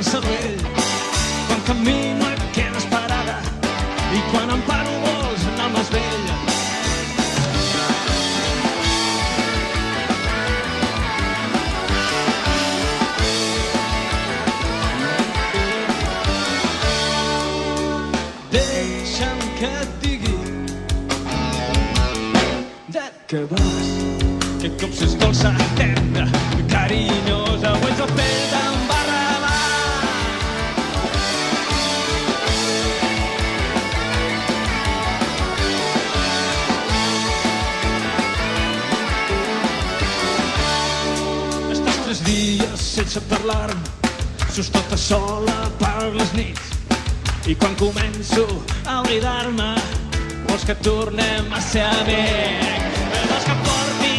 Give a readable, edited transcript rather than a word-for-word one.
el cervell. Quan camino et quedes parada i quan em paro vols anar més vell. Deixa'm que et digui que vas, que cops és dolça, tendra, carinyosa, ho ets el pell d'embarrada. Estàs 3 dies sense parlar-me, sos tota sola per les nits, i quan començo a oblidar-me vols que tornem a ser amics. Vols que porti